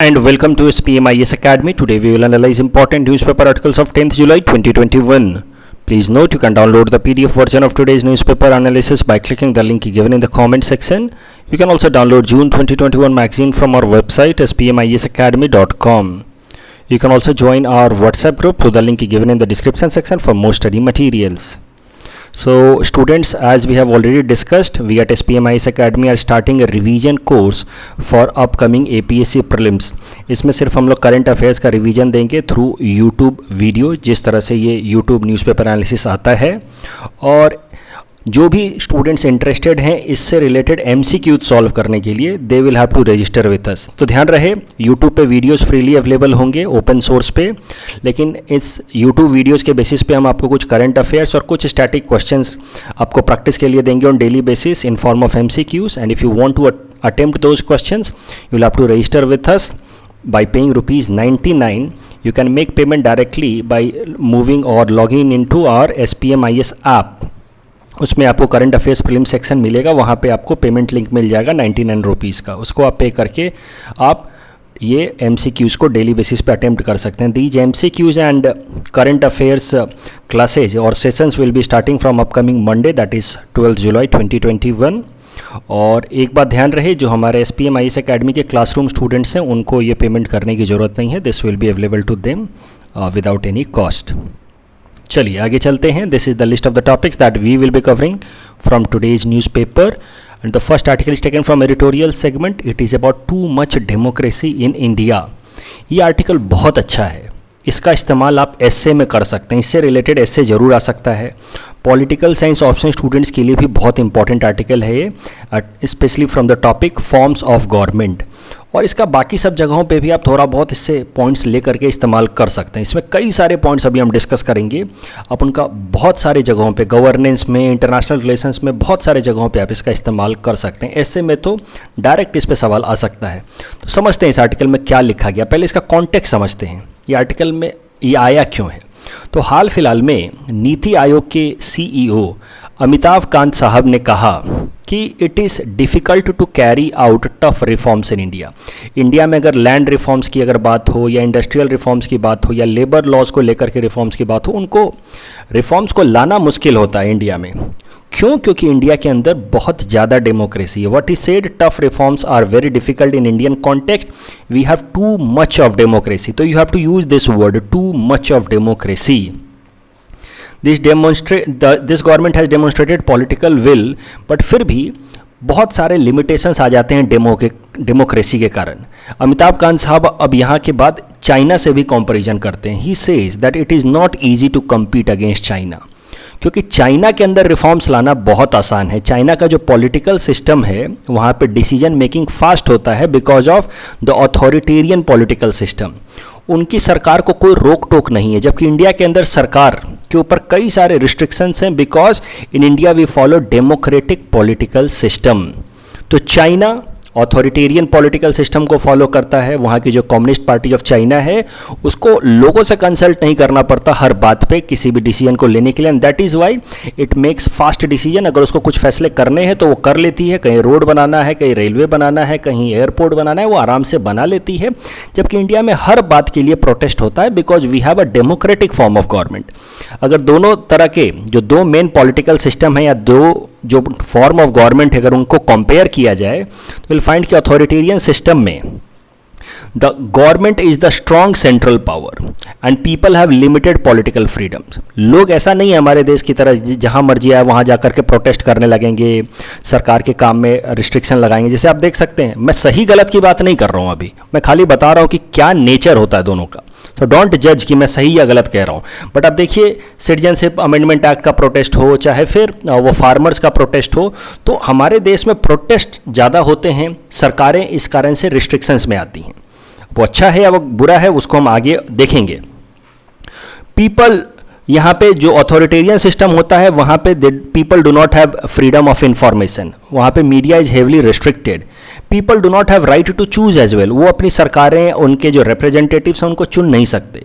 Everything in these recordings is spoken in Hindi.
And welcome to SPMIS Academy. Today we will analyze important newspaper articles of 10th July 2021. Please note you can download the PDF version of today's newspaper analysis by clicking the link given in the comment section. You can also download June 2021 magazine from our website spmisacademy.com. You can also join our WhatsApp group through the link given in the description section for more study materials. So students, as we have already discussed, we at SPMIS Academy are starting a revision course for upcoming APSC prelims. इसमें सिर्फ हम लोग करंट अफेयर्स का रिवीजन देंगे थ्रू यूट्यूब वीडियो, जिस तरह से ये यूट्यूब न्यूज़पेपर एनालिसिस आता है। और जो भी स्टूडेंट्स इंटरेस्टेड हैं इससे रिलेटेड MCQ सॉल्व करने के लिए they will have to register with us. तो ध्यान रहे, यूट्यूब पे वीडियोस फ्रीली अवेलेबल होंगे ओपन सोर्स पे, लेकिन इस यूट्यूब वीडियोस के बेसिस पे हम आपको कुछ करंट अफेयर्स और कुछ स्टैटिक क्वेश्चंस आपको प्रैक्टिस के लिए देंगे on daily basis in form of MCQs। And if you want to attempt those questions you will have to register with us by paying ₹99. You can make payment directly by moving or logging into our SPMIS app. उसमें आपको करंट अफेयर्स फिल्म सेक्शन मिलेगा, वहाँ पे आपको पेमेंट लिंक मिल जाएगा ₹99 का। उसको आप पे करके आप ये MCQs को डेली बेसिस पे अटेम्प्ट कर सकते हैं। These MCQs and current affairs classes और sessions will be starting from upcoming Monday, that is 12 July 2021। और एक बात ध्यान रहे, जो हमारे SPMIS अकेडमी के क्लासरूम स्टूडेंट्स हैं उनको ये पेमेंट करने की ज़रूरत नहीं है। This will be available to them without any cost. चलिए आगे चलते हैं। This is the list of the topics that we will be covering from today's newspaper and the first article is taken from editorial segment. It is about to much democracy in India. ये आर्टिकल बहुत अच्छा है, इसका इस्तेमाल आप एस्से में कर सकते हैं, इससे रिलेटेड एस्से ज़रूर आ सकता है। पॉलिटिकल साइंस ऑप्शन स्टूडेंट्स के लिए भी बहुत इंपॉर्टेंट आर्टिकल है ये, specially from the topic forms of government. और इसका बाकी सब जगहों पे भी आप थोड़ा बहुत इससे पॉइंट्स ले करके इस्तेमाल कर सकते हैं। इसमें कई सारे पॉइंट्स अभी हम डिस्कस करेंगे। आप उनका बहुत सारे जगहों पे, गवर्नेंस में, इंटरनेशनल रिलेशंस में, बहुत सारे जगहों पे आप इसका इस्तेमाल कर सकते हैं। ऐसे में तो डायरेक्ट इस पे सवाल आ सकता है। तो समझते हैं इस आर्टिकल में क्या लिखा गया। पहले इसका कॉन्टेक्स्ट समझते हैं, ये आर्टिकल में ये आया क्यों है। तो हाल फिलहाल में नीति आयोग के CEO अमिताभ कांत साहब ने कहा कि it is difficult to carry out tough reforms in India. India में अगर लैंड रिफॉर्म्स की अगर बात हो या इंडस्ट्रियल रिफॉर्म्स की बात हो या लेबर लॉज को लेकर के रिफॉर्म्स की बात हो, उनको रिफॉर्म्स को लाना मुश्किल होता है इंडिया में। क्यों? क्योंकि इंडिया के अंदर बहुत ज़्यादा डेमोक्रेसी है। What is said, tough reforms are very difficult in Indian context, we have too much of democracy. तो you have to use this word, too much of democracy. This government has demonstrated political will, but फिर भी बहुत सारे लिमिटेशंस आ जाते हैं डेमोक्रेसी के कारण। अमिताभ कांत साहब अब यहाँ के बाद चाइना से भी कंपैरिजन करते हैं। He says that it is not easy to compete against China, क्योंकि चाइना के अंदर रिफॉर्म्स लाना बहुत आसान है। चाइना का जो पॉलिटिकल सिस्टम है वहाँ पे डिसीजन मेकिंग फास्ट होता है because of the authoritarian political system. उनकी सरकार को कोई रोक टोक नहीं है, जबकि इंडिया के अंदर सरकार के ऊपर कई सारे रिस्ट्रिक्शंस हैं because in India we follow democratic political system. तो चाइना ऑथोरिटेरियन पॉलिटिकल सिस्टम को फॉलो करता है। वहाँ की जो कम्युनिस्ट पार्टी ऑफ चाइना है उसको लोगों से कंसल्ट नहीं करना पड़ता हर बात पे किसी भी डिसीजन को लेने के लिए, and that is why it makes fast decision. अगर उसको कुछ फैसले करने हैं तो वो कर लेती है। कहीं रोड बनाना है, कहीं रेलवे बनाना है, कहीं एयरपोर्ट बनाना है, वो आराम से बना लेती है। जबकि इंडिया में हर बात के लिए प्रोटेस्ट होता है because we have a democratic form of government. अगर दोनों तरह के जो दो मेन पॉलिटिकल सिस्टम है या दो जो फॉर्म ऑफ गवर्नमेंट है, अगर उनको कंपेयर किया जाए तो विल फाइंड कि अथॉरिटेरियन सिस्टम में the government is the strong central power and people have limited political freedoms. लोग ऐसा नहीं है हमारे देश की तरह जहां मर्जी आए वहां जाकर के प्रोटेस्ट करने लगेंगे, सरकार के काम में रिस्ट्रिक्शन लगाएंगे। जैसे आप देख सकते हैं, मैं सही गलत की बात नहीं कर रहा हूं, अभी मैं खाली बता रहा हूं कि क्या नेचर होता है दोनों का। तो डोंट जज कि मैं सही या गलत कह रहा हूँ। बट अब देखिए, सिटीजनशिप अमेंडमेंट एक्ट का प्रोटेस्ट हो, चाहे फिर वो फार्मर्स का प्रोटेस्ट हो, तो हमारे देश में प्रोटेस्ट ज़्यादा होते हैं। सरकारें इस कारण से रिस्ट्रिक्शंस में आती हैं। वो अच्छा है या वो बुरा है उसको हम आगे देखेंगे। पीपल, यहाँ पे जो अथॉरिटेरियन सिस्टम होता है वहाँ पे people do not have freedom of information. वहाँ पे media is heavily restricted. People do not have right to choose as well. वो अपनी सरकारें, उनके जो रिप्रेजेंटेटिव्स हैं उनको चुन नहीं सकते,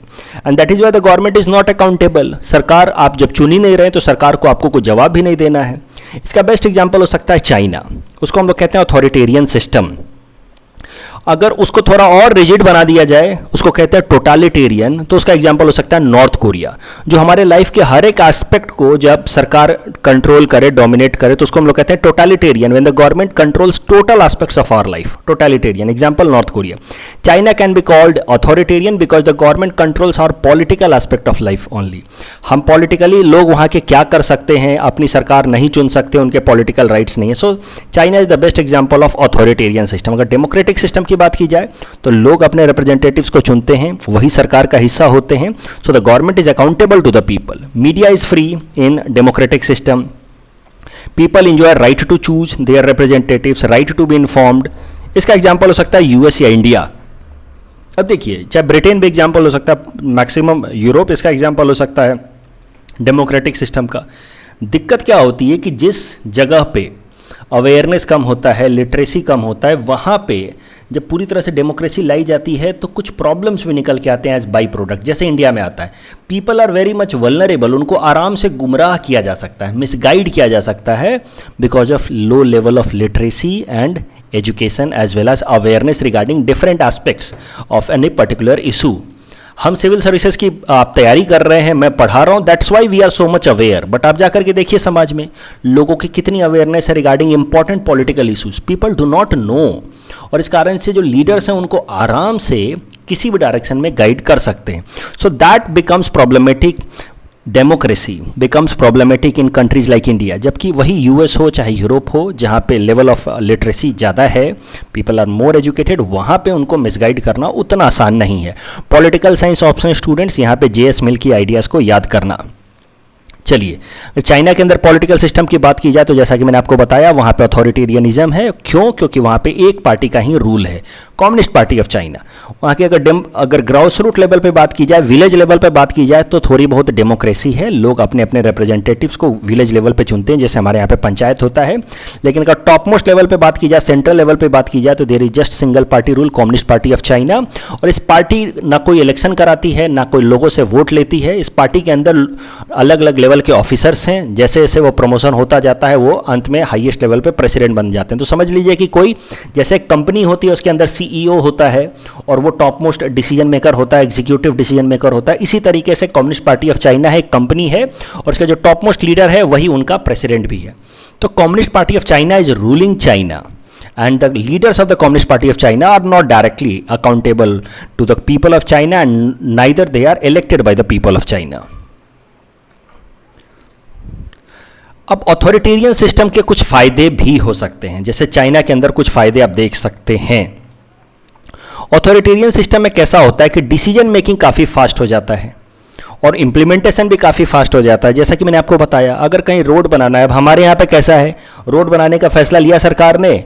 and that is why the government is not accountable. सरकार, आप जब चुन ही नहीं रहे तो सरकार को आपको कोई जवाब भी नहीं देना है। इसका बेस्ट एग्जाम्पल हो सकता है चाइना, उसको हम लोग कहते हैं अथॉरिटेरियन सिस्टम। अगर उसको थोड़ा और रिजिड बना दिया जाए, उसको कहते हैं टोटालिटेरियन, तो उसका एग्जांपल हो सकता है नॉर्थ कोरिया, जो हमारे लाइफ के हर एक एस्पेक्ट को जब सरकार कंट्रोल करे, डोमिनेट करे, तो उसको हम लोग कहते हैं totalitarian, when the government controls total aspects of our life, totalitarian. Example North Korea. China can be called authoritarian because the government controls our political aspect of life only. हम पॉलिटिकली लोग वहाँ के क्या कर सकते हैं, अपनी सरकार नहीं चुन सकते, उनके पॉलिटिकल राइट्स नहीं है। So China is the best example of authoritarian system. अगर डेमोक्रेटिक सिस्टम की बात की जाए तो लोग अपने रिप्रेजेंटेटिव्स को चुनते हैं, वही सरकार का हिस्सा होते हैं। So the government is accountable to the people. Media is free in democratic system. People enjoy right to choose their representatives, right to be informed. इसका एग्जाम्पल हो सकता है यूएस या इंडिया। अब देखिए, चाहे ब्रिटेन भी एग्जाम्पल हो सकता है, मैक्सिमम यूरोप इसका एग्जाम्पल हो सकता है डेमोक्रेटिक सिस्टम का। दिक्कत क्या होती है कि जिस जगह पे अवेयरनेस कम होता है, लिटरेसी कम होता है, वहाँ पे जब पूरी तरह से डेमोक्रेसी लाई जाती है तो कुछ प्रॉब्लम्स भी निकल के आते हैं एज बाई प्रोडक्ट। जैसे इंडिया में आता है, people are very much vulnerable, उनको आराम से गुमराह किया जा सकता है, मिसगाइड किया जा सकता है because of low level of literacy and education as well as awareness regarding different aspects of any particular issue. हम सिविल सर्विसेज की आप तैयारी कर रहे हैं, मैं पढ़ा रहा हूँ, that's why we are so much aware. But आप जाकर के देखिए समाज में लोगों की कितनी अवेयरनेस है regarding important political issues. People do not know, और इस कारण से जो लीडर्स हैं उनको आराम से किसी भी डायरेक्शन में गाइड कर सकते हैं। So that becomes problematic. Democracy becomes problematic in countries like India, जबकि वही यूएस हो चाहे यूरोप हो, जहाँ पे लेवल ऑफ लिटरेसी ज़्यादा है, पीपल आर मोर एजुकेटेड, वहाँ पे उनको मिसगाइड करना उतना आसान नहीं है। पॉलिटिकल साइंस ऑप्शन स्टूडेंट्स, यहाँ पे जेएस मिल की आइडियाज़ को याद करना। चलिए, चाइना के अंदर पॉलिटिकल सिस्टम की बात की जाए तो जैसा कि मैंने आपको बताया, वहाँ पे अथॉरिटेरियनिज्म है। क्यों? क्योंकि वहाँ पे एक पार्टी का ही रूल है, कम्युनिस्ट पार्टी ऑफ चाइना। वहाँ की अगर ग्राउंड रूट लेवल पे बात की जाए, विलेज लेवल पे बात की जाए, तो थोड़ी बहुत डेमोक्रेसी है। लोग अपने अपने रिप्रेजेंटेटिव्स को विलेज लेवल पे चुनते हैं, जैसे हमारे यहाँ पे पंचायत होता है। लेकिन अगर टॉप मोस्ट लेवल पे बात की जाए, सेंट्रल लेवल पे बात की जाए, तो there is just single party rule, communist party of China. और इस पार्टी ना कोई इलेक्शन कराती है, ना कोई लोगों से वोट लेती है। इस पार्टी के अंदर अलग अलग लेवल के ऑफिसर्स हैं, जैसे जैसे वो प्रमोशन होता जाता है वो अंत में हाईएस्ट लेवल पे प्रेसिडेंट बन जाते हैं। तो समझ लीजिए कि कोई जैसे एक कंपनी होती है, उसके अंदर सीईओ होता है और वो टॉप मोस्ट डिसीजन मेकर होता है, एग्जीक्यूटिव डिसीजन मेकर होता है। इसी तरीके से कम्युनिस्ट पार्टी ऑफ चाइना है, एक कंपनी है, और उसका जो टॉप मोस्ट लीडर है वही उनका प्रेसिडेंट भी है। तो communist party of China is ruling China, and the leaders of the Communist Party of China are not directly accountable to the people of China, and neither they are elected by the people of China. अब ऑथोरिटेरियन सिस्टम के कुछ फायदे भी हो सकते हैं, जैसे चाइना के अंदर कुछ फायदे आप देख सकते हैं। ऑथोरिटेरियन सिस्टम में कैसा होता है कि डिसीजन मेकिंग काफ़ी फास्ट हो जाता है और इम्प्लीमेंटेशन भी काफ़ी फास्ट हो जाता है। जैसा कि मैंने आपको बताया, अगर कहीं रोड बनाना है, अब हमारे यहाँ पे कैसा है, रोड बनाने का फैसला लिया सरकार ने,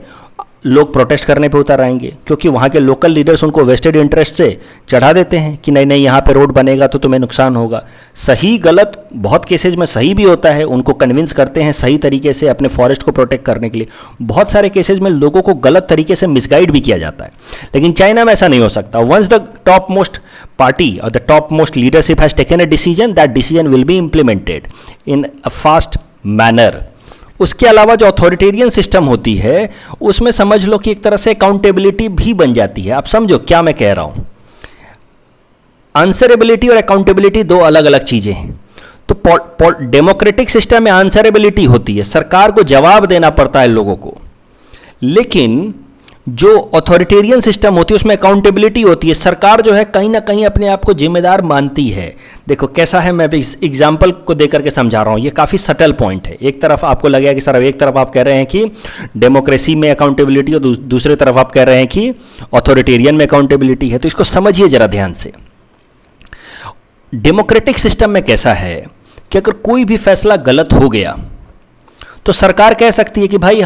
लोग प्रोटेस्ट करने पे उतर आएंगे, क्योंकि वहाँ के लोकल लीडर्स उनको वेस्टेड इंटरेस्ट से चढ़ा देते हैं कि नहीं नहीं यहाँ पे रोड बनेगा तो तुम्हें नुकसान होगा। सही गलत बहुत केसेज में सही भी होता है, उनको कन्विंस करते हैं सही तरीके से अपने फॉरेस्ट को प्रोटेक्ट करने के लिए। बहुत सारे केसेज में लोगों को गलत तरीके से मिसगाइड भी किया जाता है, लेकिन चाइना में ऐसा नहीं हो सकता। Once the top most party और the top most leadership has taken a decision, that decision will be implemented in a fast manner. उसके अलावा जो अथॉरिटेरियन सिस्टम होती है उसमें समझ लो कि एक तरह से अकाउंटेबिलिटी भी बन जाती है। आप समझो क्या मैं कह रहा हूं। आंसरेबिलिटी और अकाउंटेबिलिटी दो अलग अलग चीजें हैं। तो डेमोक्रेटिक सिस्टम में आंसरेबिलिटी होती है, सरकार को जवाब देना पड़ता है लोगों को, लेकिन जो अथॉरिटेरियन सिस्टम होती है उसमें अकाउंटेबिलिटी होती है। सरकार जो है कहीं ना कहीं अपने आप को जिम्मेदार मानती है। देखो कैसा है, मैं इस एग्जाम्पल को दे करके समझा रहा हूँ, ये काफ़ी सटल पॉइंट है। एक तरफ आपको लगेगा कि सर एक तरफ आप कह रहे हैं कि डेमोक्रेसी में अकाउंटेबिलिटी और दूसरे तरफ आप कह रहे हैं कि अथॉरिटेरियन में अकाउंटेबिलिटी है। तो इसको समझिए जरा ध्यान से। डेमोक्रेटिक सिस्टम में कैसा है कि अगर कोई भी फैसला गलत हो गया तो सरकार कह सकती है कि भाई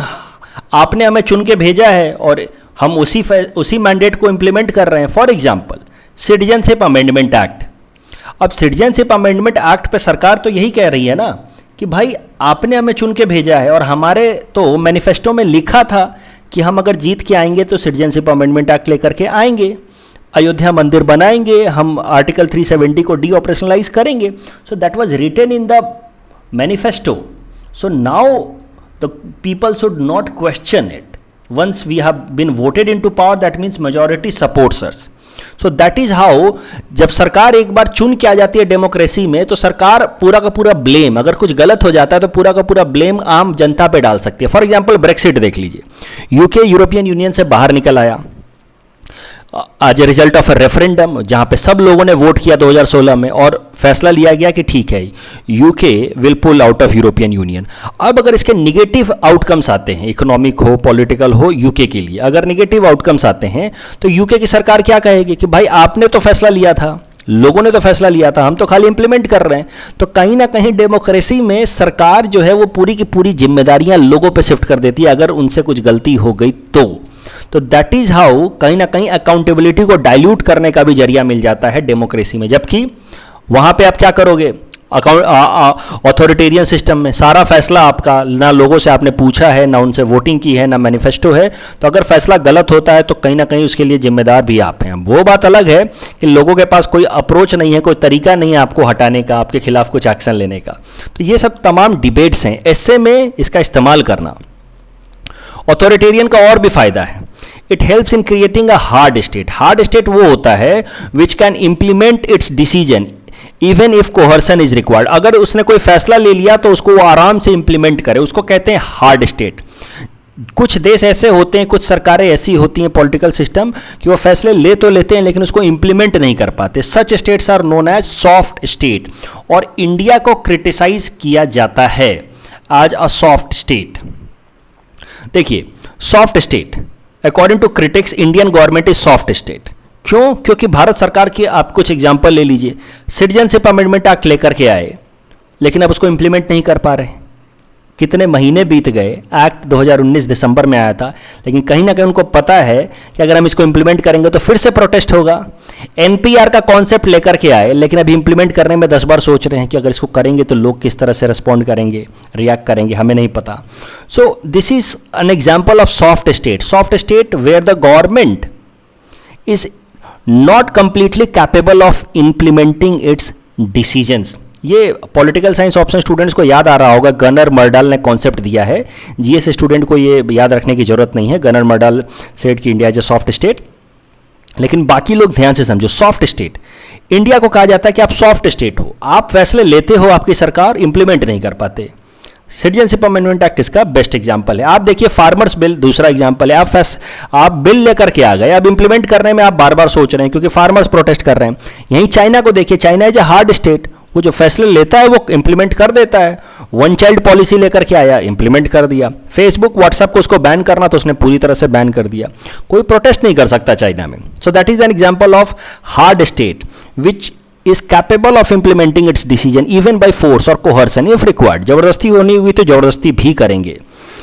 आपने हमें चुन के भेजा है और हम उसी मैंडेट को इंप्लीमेंट कर रहे हैं। For example citizenship amendment act. अब सिटीजनशिप अमेंडमेंट एक्ट पे सरकार तो यही कह रही है ना कि भाई आपने हमें चुन के भेजा है और हमारे तो मैनिफेस्टो में लिखा था कि हम अगर जीत के आएंगे तो सिटीजनशिप अमेंडमेंट एक्ट लेकर के आएंगे, अयोध्या मंदिर बनाएंगे, हम आर्टिकल 370 को डी ऑपरेशनलाइज करेंगे। So that was written in the manifesto. So now the people should not question it. once we have been voted into power, that means majority supports us. So that is how जब सरकार एक बार चुन के आ जाती है डेमोक्रेसी में, तो सरकार पूरा का पूरा ब्लेम, अगर कुछ गलत हो जाता है तो पूरा का पूरा ब्लेम आम जनता पे डाल सकती है. फॉर एग्जांपल ब्रेक्सिट देख लीजिए, यूके यूरोपियन यूनियन से बाहर निकल आया आज a result of A referendum, जहां पे सब लोगों ने वोट किया 2016 में और फैसला लिया गया कि ठीक है UK will pull out of European Union. अब अगर इसके निगेटिव आउटकम्स आते हैं, इकोनॉमिक हो पॉलिटिकल हो, यूके के लिए अगर निगेटिव आउटकम्स आते हैं तो यूके की सरकार क्या कहेगी कि भाई आपने तो फैसला लिया था, लोगों ने तो फैसला लिया था, हम तो खाली इंप्लीमेंट कर रहे हैं. तो कहीं ना कहीं डेमोक्रेसी में सरकार जो है वो पूरी की पूरी जिम्मेदारियां लोगों पे शिफ्ट कर देती है अगर उनसे कुछ गलती हो गई तो दैट इज हाउ कहीं ना कहीं अकाउंटेबिलिटी को डाइल्यूट करने का भी जरिया मिल जाता है डेमोक्रेसी में. जबकि वहां पे आप क्या करोगे, ऑथोरिटेरियन सिस्टम में सारा फैसला आपका, ना लोगों से आपने पूछा है, ना उनसे वोटिंग की है, ना मैनिफेस्टो है, तो अगर फैसला गलत होता है तो कहीं ना कहीं उसके लिए जिम्मेदार भी आप हैं. वो बात अलग है कि लोगों के पास कोई अप्रोच नहीं है, कोई तरीका नहीं है आपको हटाने का, आपके खिलाफ कुछ एक्शन लेने का. तो ये सब तमाम डिबेट्स हैं, ऐसे में इसका इस्तेमाल करना. ऑथोरिटेरियन का और भी फायदा है, it helps in creating a hard state. Hard state वो होता है which can implement its decision even if coercion is required. अगर उसने कोई फैसला ले लिया तो उसको वो आराम से इंप्लीमेंट करे, उसको कहते हैं हार्ड स्टेट. कुछ देश ऐसे होते हैं, कुछ सरकारें ऐसी होती हैं पॉलिटिकल सिस्टम कि वो फैसले ले तो लेते हैं लेकिन उसको इंप्लीमेंट नहीं कर पाते. Such states are known as soft state, और इंडिया को क्रिटिसाइज किया जाता है एज अ सॉफ्ट स्टेट. देखिए soft state according to critics Indian government is soft state. क्यों? क्योंकि भारत सरकार की आप कुछ एग्जांपल ले लीजिए, सिटीजनशिप अमेंडमेंट एक्ट लेकर के आए लेकिन अब उसको इंप्लीमेंट नहीं कर पा रहे. कितने महीने बीत गए, एक्ट 2019 दिसंबर में आया था, लेकिन कहीं ना कहीं उनको पता है कि अगर हम इसको इंप्लीमेंट करेंगे तो फिर से प्रोटेस्ट होगा. एनपीआर का कॉन्सेप्ट लेकर के आए लेकिन अभी इंप्लीमेंट करने में 10 बार सोच रहे हैं कि अगर इसको करेंगे तो लोग किस तरह से रिस्पॉन्ड करेंगे, रिएक्ट करेंगे, हमें नहीं पता. So this is an example of soft state. Soft state where the government is not completely capable of implementing its decisions. ये पॉलिटिकल साइंस ऑप्शन स्टूडेंट्स को याद आ रहा होगा, गनर मर्डाल ने कॉन्सेप्ट दिया है. जीएस स्टूडेंट को ये याद रखने की जरूरत नहीं है. गनर मर्डाल सेड कि India is a soft state, लेकिन बाकी लोग ध्यान से समझो. सॉफ्ट स्टेट इंडिया को कहा जाता है कि आप सॉफ्ट स्टेट हो, आप फैसले लेते हो, आपकी सरकार इंप्लीमेंट नहीं कर पाते. सिटीजनशिप अमेंडमेंट एक्ट इसका बेस्ट एग्जांपल है. आप देखिए फार्मर्स बिल दूसरा एग्जांपल है. आप बिल लेकर के आ गए, अब इंप्लीमेंट करने में आप बार बार सोच रहे हैं क्योंकि फार्मर्स प्रोटेस्ट कर रहे हैं. यहीं चाइना को देखिए, China is a hard state, वो जो फैसले लेता है वो इंप्लीमेंट कर देता है. वन चाइल्ड पॉलिसी लेकर के आया, इंप्लीमेंट कर दिया. फेसबुक व्हाट्सएप को उसको बैन करना तो उसने पूरी तरह से बैन कर दिया. कोई प्रोटेस्ट नहीं कर सकता चाइना में. So that is an example of hard state which is capable of implementing its decision even by force or coercion if required. जबरदस्ती होनी हुई तो जबरदस्ती भी करेंगे.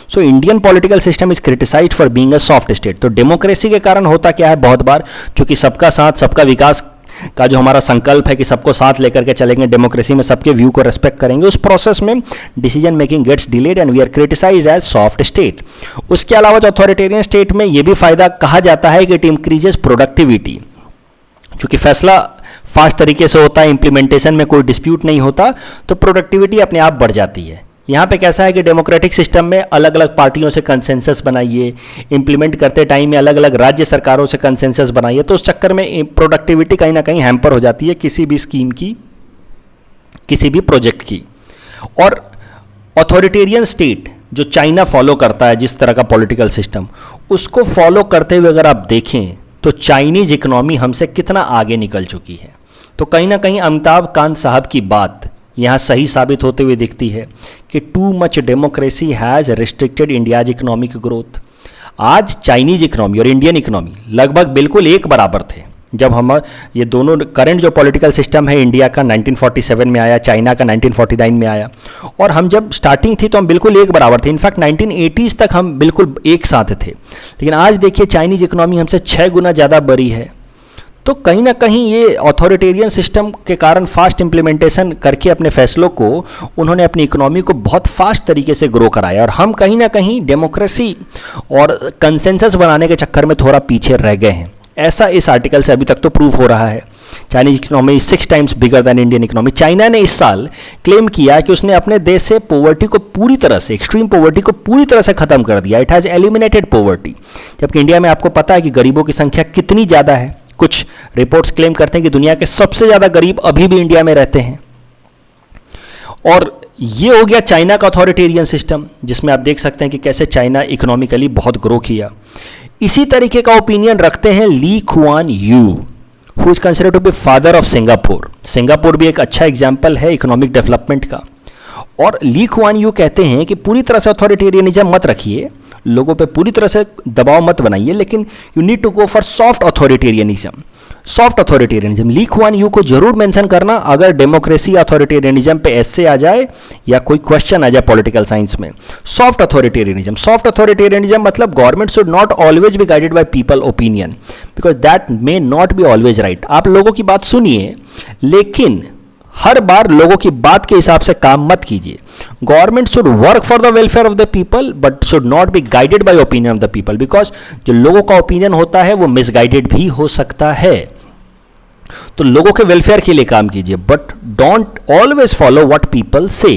So Indian political system is criticised for being a soft state. तो डेमोक्रेसी के कारण होता क्या है, बहुत बार चूंकि सबका साथ सबका विकास का जो हमारा संकल्प है कि सबको साथ लेकर के चलेंगे, डेमोक्रेसी में सबके व्यू को रेस्पेक्ट करेंगे, उस प्रोसेस में decision making gets delayed and we are criticised as soft state. उसके अलावा जो अथॉरिटेरियन स्टेट में ये भी फायदा कहा जाता है कि इट इंक्रीजेस प्रोडक्टिविटी. चूंकि फैसला फास्ट तरीके से होता है, इंप्लीमेंटेशन में कोई डिस्प्यूट नहीं होता, तो प्रोडक्टिविटी अपने आप बढ़ जाती है. यहाँ पे कैसा है कि डेमोक्रेटिक सिस्टम में अलग अलग पार्टियों से कंसेंसस बनाइए, इंप्लीमेंट करते टाइम में अलग अलग राज्य सरकारों से कंसेंसस बनाइए, तो उस चक्कर में प्रोडक्टिविटी कहीं ना कहीं हैम्पर हो जाती है किसी भी स्कीम की, किसी भी प्रोजेक्ट की. और अथॉरिटेरियन स्टेट जो चाइना फॉलो करता है जिस तरह का पॉलिटिकल सिस्टम, उसको फॉलो करते हुए अगर आप देखें तो चाइनीज इकोनॉमी हमसे कितना आगे निकल चुकी है. तो कहीं ना कहीं अमिताभ कांत साहब की बात यहाँ सही साबित होते हुए दिखती है कि to much democracy has restricted India's economic growth. आज चाइनीज इकोनॉमी और इंडियन इकोनॉमी लगभग बिल्कुल एक बराबर थे. जब हम ये दोनों करंट जो पॉलिटिकल सिस्टम है, इंडिया का 1947 में आया, चाइना का 1949 में आया, और हम जब स्टार्टिंग थी तो हम बिल्कुल एक बराबर थे. इनफैक्ट 1980s तक हम बिल्कुल एक साथ थे. लेकिन आज देखिए चाइनीज इकोनॉमी हमसे 6 गुना ज़्यादा बड़ी है. तो कहीं ना कहीं ये अथॉरिटेरियन सिस्टम के कारण फास्ट इम्प्लीमेंटेशन करके अपने फैसलों को उन्होंने अपनी इकोनॉमी को बहुत फास्ट तरीके से ग्रो कराया, और हम कहीं ना कहीं डेमोक्रेसी और कंसेंसस बनाने के चक्कर में थोड़ा पीछे रह गए हैं. ऐसा इस आर्टिकल से अभी तक तो प्रूव हो रहा है Chinese economy is 6 times bigger than Indian economy. China ने इस साल क्लेम किया कि उसने अपने देश से पॉवर्टी को पूरी तरह से, एक्सट्रीम पॉवर्टी को पूरी तरह से खत्म कर दिया। It has eliminated poverty. जबकि इंडिया में आपको पता है कि गरीबों की संख्या कितनी ज़्यादा है। कुछ रिपोर्ट्स क्लेम करते हैं कि दुनिया के सबसे ज़्यादा गरीब अभी भी इंडिया में रहते हैं। और ये हो गया चाइना का अथॉरिटेरियन सिस्टम, जिसमें आप देख सकते हैं कि कैसे चाइना इकोनॉमिकली बहुत ग्रो किया। इसी तरीके का ओपिनियन रखते हैं Lee Kuan Yew, who is considered to be father of Singapore. Singapore भी एक अच्छा एग्जाम्पल है इकोनॉमिक डेवलपमेंट का। और ली कुआन यू कहते हैं कि पूरी तरह से अथॉरिटेरियनिज्म मत रखिए, लोगों पे पूरी तरह से दबाव मत बनाइए, लेकिन you need to go for soft authoritarianism. Soft authoritarianism Lee Kuan Yew को जरूर मेंशन करना अगर डेमोक्रेसी अथॉरिटेरियनिज्म पे एस्से आ जाए या कोई क्वेश्चन आ जाए पॉलिटिकल साइंस में। सॉफ्ट अथॉरिटेरियनिज्म मतलब government should not always be guided by people opinion, because that may not be always right. आप लोगों की बात सुनिए, लेकिन हर बार लोगों की बात के हिसाब से काम मत कीजिए। Government should work for the welfare of the people but should not be guided by opinion of the people, because जो लोगों का ओपिनियन होता है वो मिसगाइडेड भी हो सकता है। तो लोगों के वेलफेयर के लिए काम कीजिए, but don't always follow what people से।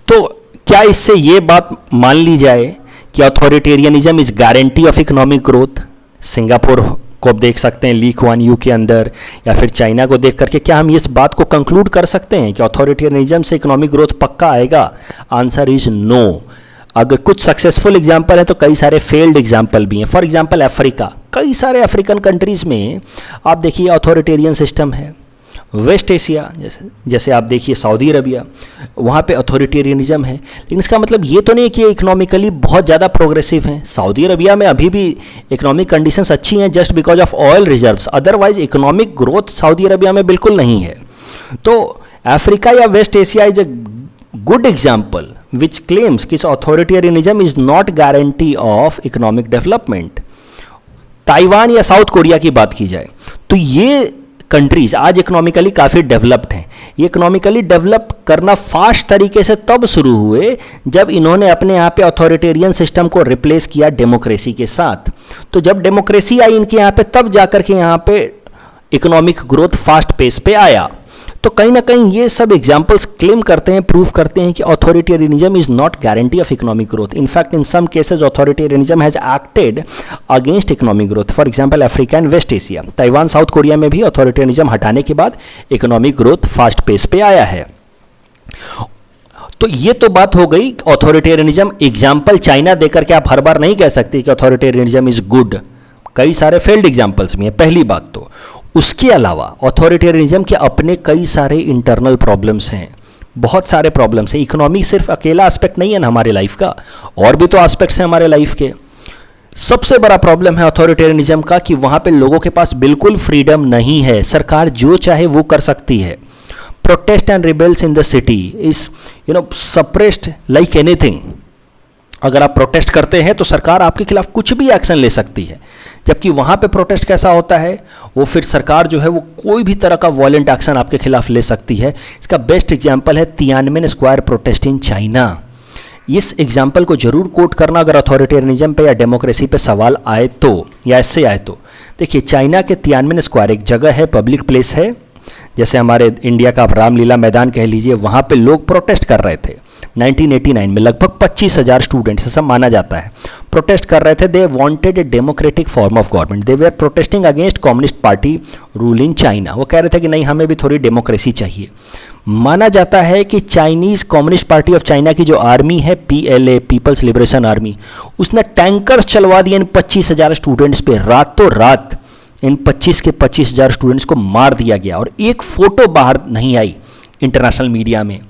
तो क्या इससे ये बात मान ली जाए कि authoritarianism is guarantee of economic growth? Singapore को आप देख सकते हैं ली कुआन यू के अंदर, या फिर चाइना को देख करके क्या हम इस बात को कंक्लूड कर सकते हैं कि अथॉरिटेरियनिज्म से इकोनॉमिक ग्रोथ पक्का आएगा? Answer is no. अगर कुछ सक्सेसफुल एग्जाम्पल है तो कई सारे फेल्ड एग्जाम्पल भी हैं। फॉर एग्जाम्पल अफ्रीका, कई सारे अफ्रीकन कंट्रीज में आप देखिए अथॉरिटेरियन सिस्टम है। वेस्ट एशिया जैसे आप देखिए सऊदी अरबिया, वहाँ पे अथॉरिटेरियनिज्म है। लेकिन इसका मतलब ये तो नहीं कि इकोनॉमिकली बहुत ज़्यादा प्रोग्रेसिव हैं। सऊदी अरबिया में अभी भी इकोनॉमिक कंडीशंस अच्छी हैं just because of oil reserves, otherwise economic growth Saudi Arabia में बिल्कुल नहीं है। तो अफ्रीका या West Asia is a good example which claims कि authoritarianism is not guarantee of economic development. Taiwan या साउथ कोरिया की बात की जाए तो ये कंट्रीज आज इकोनॉमिकली काफ़ी डेवलप्ड हैं। ये इकोनॉमिकली डेवलप करना फास्ट तरीके से तब शुरू हुए जब इन्होंने अपने यहाँ पे अथॉरिटेरियन सिस्टम को रिप्लेस किया डेमोक्रेसी के साथ। तो जब डेमोक्रेसी आई इनके यहाँ पे, तब जाकर के यहाँ पे इकोनॉमिक ग्रोथ फास्ट पेस पे आया। तो कहीं ना कहीं ये सब एग्जाम्पल्स क्लेम करते हैं, प्रूव करते हैं कि authoritarianism is not guarantee of economic growth. In fact in some cases authoritarianism has acted against economic growth. For example Africa and West Asia, Taiwan South Korea में भी अथॉरिटेरियनिज्म हटाने के बाद इकोनॉमिक ग्रोथ फास्ट पेस पे आया है। तो ये तो बात हो गई अथॉरिटेरियनिज्म। एग्जाम्पल चाइना देकर के आप हर बार नहीं कह सकते कि अथॉरिटेरियनिज्म इज गुड, कई सारे फेल्ड एग्जाम्पल्स भी हैं, पहली बात तो। उसके अलावा अथॉरिटेरियनिज्म के अपने कई सारे इंटरनल प्रॉब्लम्स हैं, बहुत सारे प्रॉब्लम्स हैं। इकोनॉमी सिर्फ अकेला एस्पेक्ट नहीं है ना हमारे लाइफ का, और भी तो एस्पेक्ट्स हैं हमारे लाइफ के। सबसे बड़ा प्रॉब्लम है अथॉरिटेरियनिज्म का कि वहाँ पे लोगों के पास बिल्कुल फ्रीडम नहीं है, सरकार जो चाहे वो कर सकती है। Protest and rebels in the city is suppressed like anything. अगर आप प्रोटेस्ट करते हैं तो सरकार आपके खिलाफ कुछ भी एक्शन ले सकती है, जबकि वहाँ पे प्रोटेस्ट कैसा होता है, वो फिर सरकार जो है वो कोई भी तरह का वायलेंट एक्शन आपके खिलाफ ले सकती है। इसका बेस्ट एग्जांपल है Tiananmen square protest in China. इस एग्जांपल को जरूर कोट करना अगर अथॉरिटेरियनिज्म पे या डेमोक्रेसी पे सवाल आए तो, या ऐसे आए तो। देखिए चाइना के तियानमेन स्क्वायर एक जगह है, पब्लिक प्लेस है, जैसे हमारे इंडिया का आप रामलीला मैदान कह लीजिए। वहाँ पे लोग प्रोटेस्ट कर रहे थे 1989 में, लगभग 25,000 स्टूडेंट्स ऐसा माना जाता है प्रोटेस्ट कर रहे थे। They wanted a democratic form of government, they were protesting against communist party rule in China. वो कह रहे थे कि नहीं, हमें भी थोड़ी डेमोक्रेसी चाहिए। माना जाता है कि Chinese communist party of China की जो आर्मी है PLA, पीपल्स लिबरेशन आर्मी, उसने टैंकर्स चलवा दिए इन 25,000 स्टूडेंट्स पे। रातों रात इन 25 के 25,000 स्टूडेंट्स को मार दिया गया और एक फ़ोटो बाहर नहीं आई इंटरनेशनल मीडिया में।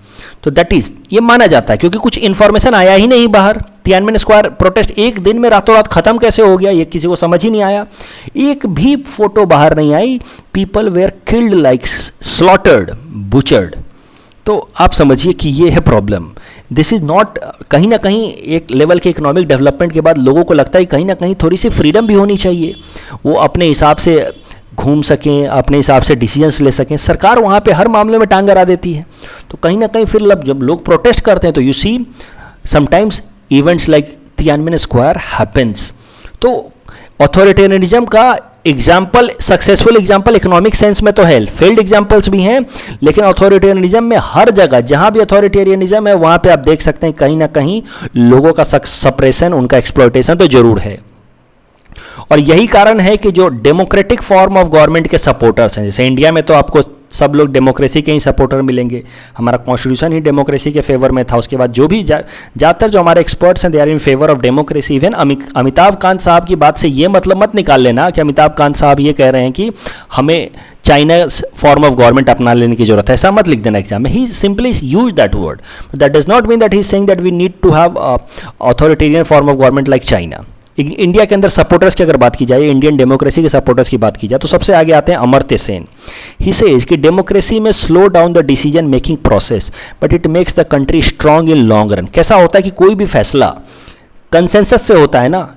तो दैट इज, ये माना जाता है क्योंकि कुछ इन्फॉर्मेशन आया ही नहीं बाहर। तियानमेन स्क्वायर प्रोटेस्ट एक दिन में रातों रात खत्म कैसे हो गया, ये किसी को समझ ही नहीं आया। एक भी फोटो बाहर नहीं आई। People were killed like slaughtered, butchered. तो आप समझिए कि ये है प्रॉब्लम। दिस इज नॉट, कहीं ना कहीं एक लेवल के इकोनॉमिक डेवलपमेंट के बाद लोगों को लगता है कहीं ना कहीं थोड़ी सी फ्रीडम भी होनी चाहिए, वो अपने हिसाब से घूम सकें, अपने हिसाब से डिसीजंस ले सकें। सरकार वहाँ पे हर मामले में टांग अड़ा देती है। तो कहीं ना कहीं फिर जब लोग प्रोटेस्ट करते हैं तो you see sometimes events like Tiananmen square happens. तो अथॉरिटेरियनिज्म का example, successful example economic sense में तो है, फेल्ड एग्जाम्पल्स भी हैं, लेकिन अथॉरिटेरियनिज्म में हर जगह जहां भी अथॉरिटेरियनिज्म है वहां पे आप देख सकते हैं कहीं ना कहीं लोगों का सप्रेशन, उनका एक्सप्लॉयटेशन तो जरूर है। और यही कारण है कि जो डेमोक्रेटिक फॉर्म ऑफ गवर्नमेंट के सपोर्टर्स हैं, जैसे इंडिया में तो आपको सब लोग डेमोक्रेसी के ही सपोर्टर मिलेंगे, हमारा कॉन्स्टिट्यूशन ही डेमोक्रेसी के फेवर में था। उसके बाद जो भी ज़्यादातर जो हमारे एक्सपर्ट्स हैं they are in favour of democracy. Even Amitabh Kant साहब की बात से ये मतलब मत निकाल लेना कि अमिताभ कांत साहब ये कह रहे हैं कि हमें चाइना फॉर्म ऑफ गवर्नमेंट अपना लेने की जरूरत है, ऐसा मत लिख देना एग्जाम में। He simply use that word, that does not mean that he is saying that we need to have authoritarian form of government like China. India के अंदर सपोर्टर्स की अगर बात की जाए, इंडियन डेमोक्रेसी के सपोर्टर्स की बात की जाए, तो सबसे आगे आते हैं अमर्त्य सेन। ही सेज कि डेमोक्रेसी में slow down the decision making process but it makes the country strong in long run. कैसा होता है कि कोई भी फैसला कंसेंसस से होता है ना,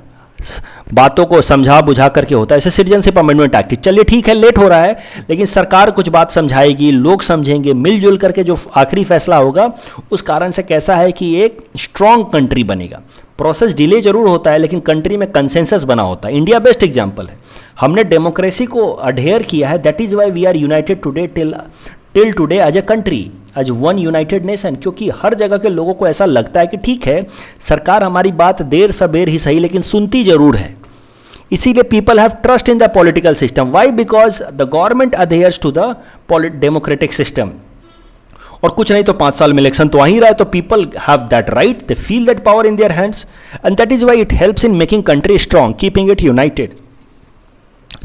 बातों को समझा बुझा करके होता है, जैसे सिटीजनशिप अमेंडमेंट एक्ट, चलिए ठीक है लेट हो रहा है लेकिन सरकार कुछ बात समझाएगी, लोग समझेंगे, मिलजुल करके जो आखिरी फैसला होगा उस कारण से कैसा है कि एक स्ट्रांग कंट्री बनेगा। प्रोसेस डिले जरूर होता है लेकिन कंट्री में कंसेंसस बना होता है। इंडिया बेस्ट एग्जांपल है, हमने डेमोक्रेसी को अडेयर किया है, that is why we are united today till today as a country, as one united nation. क्योंकि हर जगह के लोगों को ऐसा लगता है कि ठीक है सरकार हमारी बात देर सबेर ही सही लेकिन सुनती जरूर है, इसीलिए people have trust in the political system. Why? Because the government adheres to the democratic system. और कुछ नहीं तो 5 साल में इलेक्शन तो आ ही रहा है, तो people have that right, they feel that power in their hands and that is why it helps in making country strong, keeping it United.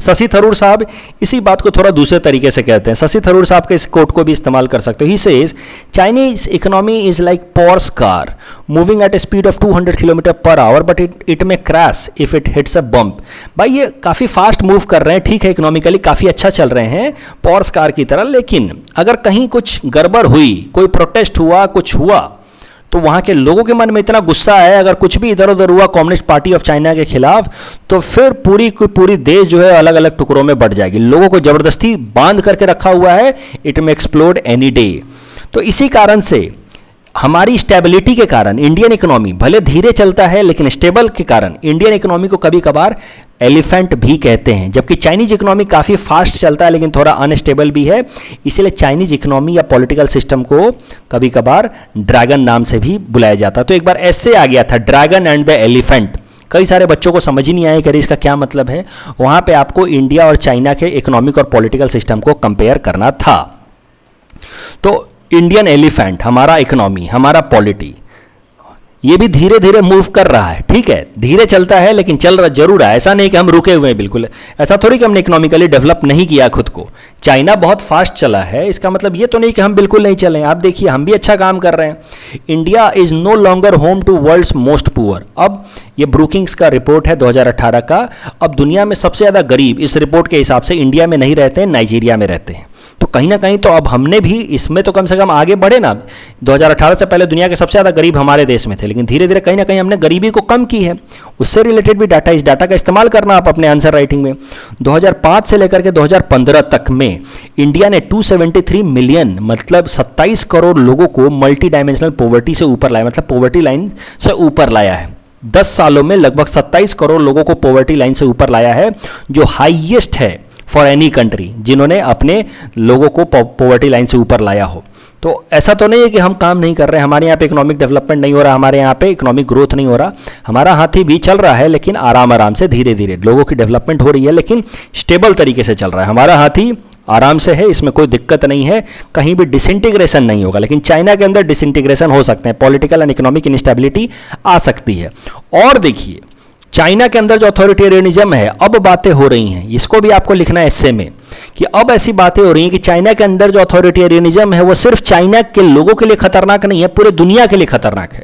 Shashi Tharoor साहब इसी बात को थोड़ा दूसरे तरीके से कहते हैं। शशि थरूर साहब के इस कोट को भी इस्तेमाल कर सकते हो। He says Chinese economy is like Porsche car moving at a speed of 200 kilometre per hour but it may crash if it hits a bump. भाई ये काफ़ी फास्ट मूव कर रहे हैं, ठीक है इकोनॉमिकली काफ़ी अच्छा चल रहे हैं पोर्स कार की तरह, लेकिन अगर कहीं कुछ गड़बड़ हुई, कोई प्रोटेस्ट हुआ, कुछ हुआ, तो वहाँ के लोगों के मन में इतना गुस्सा है, अगर कुछ भी इधर उधर हुआ कम्युनिस्ट पार्टी ऑफ चाइना के खिलाफ, तो फिर पूरी देश जो है अलग अलग टुकड़ों में बढ़ जाएगी। लोगों को ज़बरदस्ती बांध करके रखा हुआ है, इट में एक्सप्लोड एनी डे। तो इसी कारण से हमारी स्टेबिलिटी के कारण इंडियन इकोनॉमी भले धीरे चलता है लेकिन स्टेबल के कारण इंडियन इकोनॉमी को कभी कभार एलिफेंट भी कहते हैं, जबकि चाइनीज इकोनॉमी काफ़ी फास्ट चलता है लेकिन थोड़ा अनस्टेबल भी है, इसीलिए चाइनीज इकोनॉमी या पॉलिटिकल सिस्टम को कभी कभार ड्रैगन नाम से भी बुलाया जाता है। तो एक बार ऐसे आ गया था ड्रैगन एंड द एलिफेंट, कई सारे बच्चों को समझ ही नहीं आया कि इसका क्या मतलब है। वहाँ पे आपको इंडिया और चाइना के इकोनॉमिक और पॉलिटिकल सिस्टम को कंपेयर करना था। तो इंडियन एलिफेंट हमारा इकोनॉमी, हमारा पॉलिटी, ये भी धीरे धीरे मूव कर रहा है, ठीक है धीरे चलता है लेकिन चल रहा जरूर है। ऐसा नहीं कि हम रुके हुए हैं, बिल्कुल ऐसा थोड़ी कि हमने इकोनॉमिकली डेवलप नहीं किया खुद को। चाइना बहुत फास्ट चला है, इसका मतलब ये तो नहीं कि हम बिल्कुल नहीं चले। आप देखिए हम भी अच्छा काम कर रहे हैं। India is no longer home to world's most poor. अब ये ब्रूकिंग्स का रिपोर्ट है 2018 का, अब दुनिया में सबसे ज़्यादा गरीब इस रिपोर्ट के हिसाब से इंडिया में नहीं रहते हैं, नाइजीरिया में रहते हैं। तो कहीं ना कहीं तो अब हमने भी इसमें तो कम से कम आगे बढ़े ना। 2018 से पहले दुनिया के सबसे ज़्यादा गरीब हमारे देश में थे, लेकिन धीरे धीरे कहीं ना कहीं हमने गरीबी को कम की है। उससे रिलेटेड भी डाटा, इस डाटा का इस्तेमाल करना आप अपने आंसर राइटिंग में। 2005 से लेकर के 2015 तक में इंडिया ने 273 मिलियन मतलब 27 करोड़ लोगों को मल्टी डायमेंशनल पॉवर्टी से ऊपर लाया, मतलब पॉवर्टी लाइन से ऊपर लाया है। 10 सालों में लगभग 27 करोड़ लोगों को पॉवर्टी लाइन से ऊपर लाया है, जो हाईएस्ट है फॉर एनी कंट्री जिन्होंने अपने लोगों को पॉवर्टी लाइन से ऊपर लाया हो। तो ऐसा तो नहीं है कि हम काम नहीं कर रहे हैं, हमारे यहाँ पे इकोनॉमिक डेवलपमेंट नहीं हो रहा, हमारे यहाँ पे इकोनॉमिक ग्रोथ नहीं हो रहा। हमारा हाथी भी चल रहा है लेकिन आराम आराम से, धीरे धीरे लोगों की डेवलपमेंट हो रही है लेकिन स्टेबल तरीके से चल रहा है। हमारा हाथी आराम से है, इसमें कोई दिक्कत नहीं है, कहीं भी डिसइंटीग्रेशन नहीं होगा। लेकिन चाइना के अंदर डिसइंटीग्रेशन हो सकते हैं, पॉलिटिकल एंड इकोनॉमिक इंस्टेबिलिटी आ सकती है। और देखिए चाइना के अंदर जो अथॉरिटेरियनिज्म है, अब बातें हो रही हैं, इसको भी आपको लिखना है एस्से में कि अब ऐसी बातें हो रही हैं कि चाइना के अंदर जो अथॉरिटेरियनिज्म है वो सिर्फ चाइना के लोगों के लिए खतरनाक नहीं है, पूरे दुनिया के लिए खतरनाक है।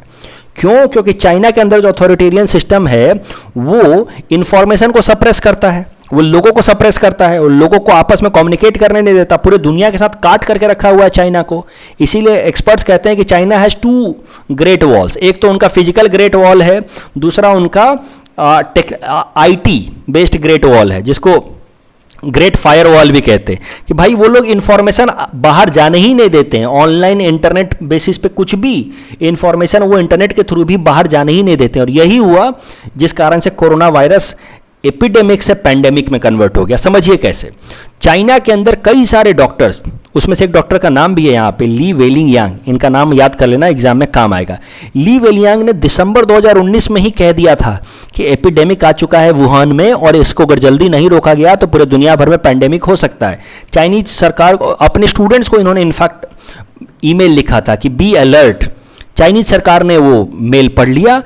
क्यों? क्योंकि चाइना के अंदर जो अथॉरिटेरियन सिस्टम है वो इंफॉर्मेशन को सप्रेस करता है, वो लोगों को सप्रेस करता है, वो लोगों को आपस में कम्युनिकेट करने नहीं देता, पूरे दुनिया के साथ काट करके रखा हुआ है चाइना को। इसीलिए एक्सपर्ट्स कहते हैं कि चाइना हैज़ 2 ग्रेट वॉल्स, एक तो उनका फिजिकल ग्रेट वॉल है, दूसरा उनका आईटी बेस्ड ग्रेट वॉल है, जिसको ग्रेट फायर वॉल भी कहते हैं। कि भाई वो लोग इंफॉर्मेशन बाहर जाने ही नहीं देते हैं, ऑनलाइन इंटरनेट बेसिस पे कुछ भी इंफॉर्मेशन वो इंटरनेट के थ्रू भी बाहर जाने ही नहीं देते हैं। और यही हुआ जिस कारण से कोरोना वायरस एपिडेमिक से पैंडेमिक में कन्वर्ट हो गया। समझिए कैसे। चाइना के अंदर कई सारे डॉक्टर्स, उसमें से एक डॉक्टर का नाम भी है यहाँ पे, ली वेलिंग यांग, इनका नाम याद कर लेना, एग्जाम में काम आएगा। ली वेलिंग यांग ने दिसंबर 2019 में ही कह दिया था कि एपिडेमिक आ चुका है वुहान में, और इसको अगर जल्दी नहीं रोका गया तो पूरे दुनिया भर में पैंडेमिक हो सकता है। चाइनीज सरकार को, अपने स्टूडेंट्स को इन्होंने इनफैक्ट ईमेल लिखा था कि बी अलर्ट। चाइनीज सरकार ने वो मेल पढ़ लिया,